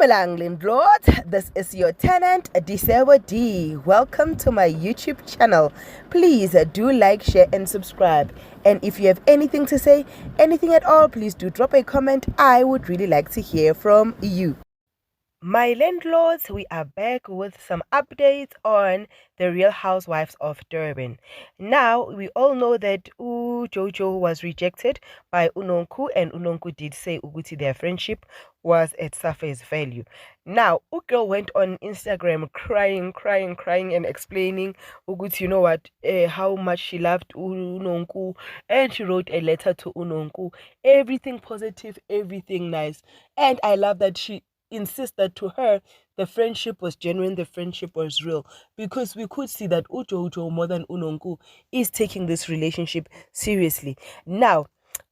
Dumelang landlord, this is your tenant Disebo D. Welcome to my YouTube channel. Please do like, share and subscribe. And if you have anything to say, anything at all, please do drop a comment. I would really like to hear from you. My landlords, we are back with some updates on the Real Housewives of Durban. Now, we all know that Jojo was rejected by Unonku, and Unonku did say Uguti their friendship was at surface value. Now, Girl went on Instagram crying and explaining Uguti, you know what, how much she loved Unonku, and she wrote a letter to Unonku. Everything positive, everything nice. And I love that she insist that to her the friendship was genuine, the friendship was real, because we could see that Ujojo more than Unonku is taking this relationship seriously. Now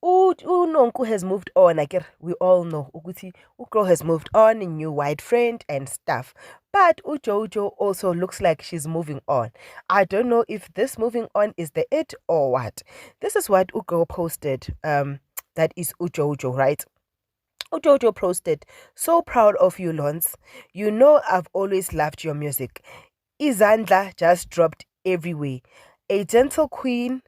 Unonku has moved on. We all know Uguti Girl has moved on, a new white friend and stuff. But Ujojo also looks like she's moving on. I don't know if this moving on is the it or what. This is what Girl posted. That is Ujojo, right? Jojo posted, "So proud of you, Lons. You know I've always loved your music. Izandla just dropped everywhere. A gentle queen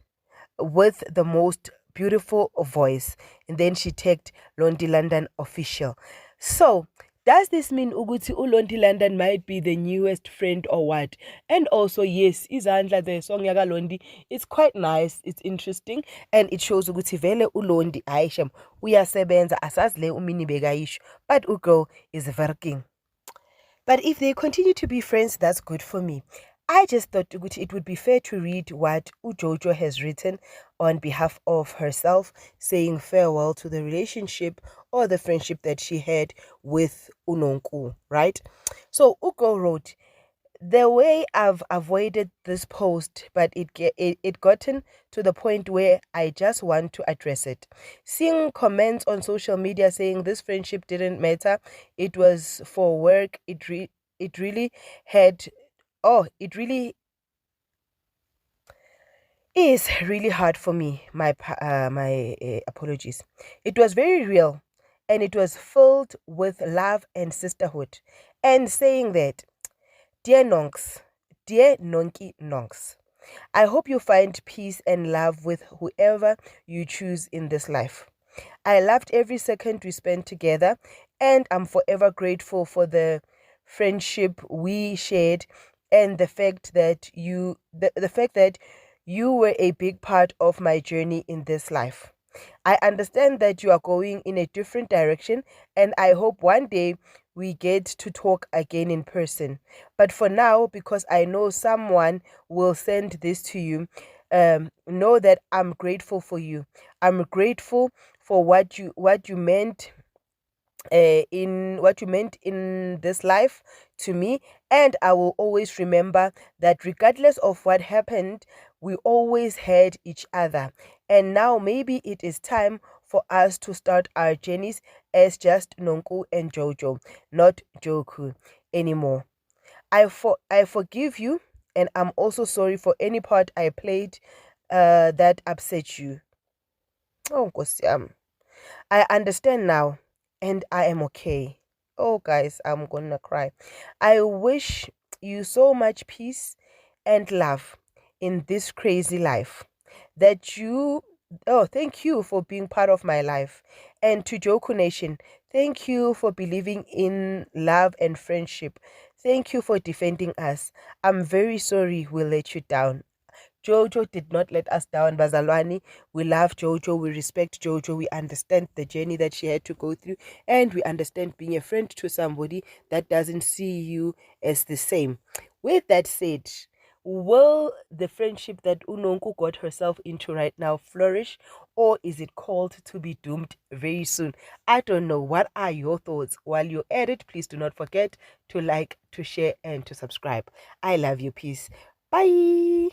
with the most beautiful voice." And then she tagged Londi London official. So does this mean Uguti Londi London might be the newest friend or what? And also, yes, Izandla, the song Yaga Londi, it's quite nice, it's interesting, and it shows Uguti vele uLondi Aisha uyasebenza asazile umini bekayisho, but uGirl is working. But if they continue to be friends, that's good for me. I just thought it would be fair to read what Ujojo has written on behalf of herself, saying farewell to the relationship or the friendship that she had with Unonku, right? So Ugo wrote, "The way I've avoided this post, but it gotten to the point where I just want to address it. Seeing comments on social media saying this friendship didn't matter, it was for work, it really had, it really is really hard for me. My apologies. It was very real, and it was filled with love and sisterhood. And saying that, dear Nonks, dear Nonky Nonks, I hope you find peace and love with whoever you choose in this life. I loved every second we spent together, and I'm forever grateful for the friendship we shared and the fact that you were a big part of my journey in this life. I understand that you are going in a different direction, and I hope one day we get to talk again in person. But for now, because I know someone will send this to you, know that I'm grateful for you. I'm grateful for what you meant in this life to me, and I will always remember that regardless of what happened, we always had each other. And now maybe it is time for us to start our journeys as just Nonku and Jojo, not Joku anymore. I forgive you, and I'm also sorry for any part I played that upset you. Oh, Nkosiyami. I understand now, and I am okay. Oh, guys, I'm gonna cry. I wish you so much peace and love in this crazy life. Thank you for being part of my life. And to Joku Nation, thank you for believing in love and friendship. Thank you for defending us. I'm very sorry we let you down. Jojo did not let us down, Bazalwani. We love Jojo, we respect Jojo, we understand the journey that she had to go through, and we understand being a friend to somebody that doesn't see you as the same. With that said, will the friendship that Unonku got herself into right now flourish, or is it called to be doomed very soon? I don't know. What are your thoughts? While you're at it, please do not forget to like, to share, and to subscribe. I love you. Peace. Bye.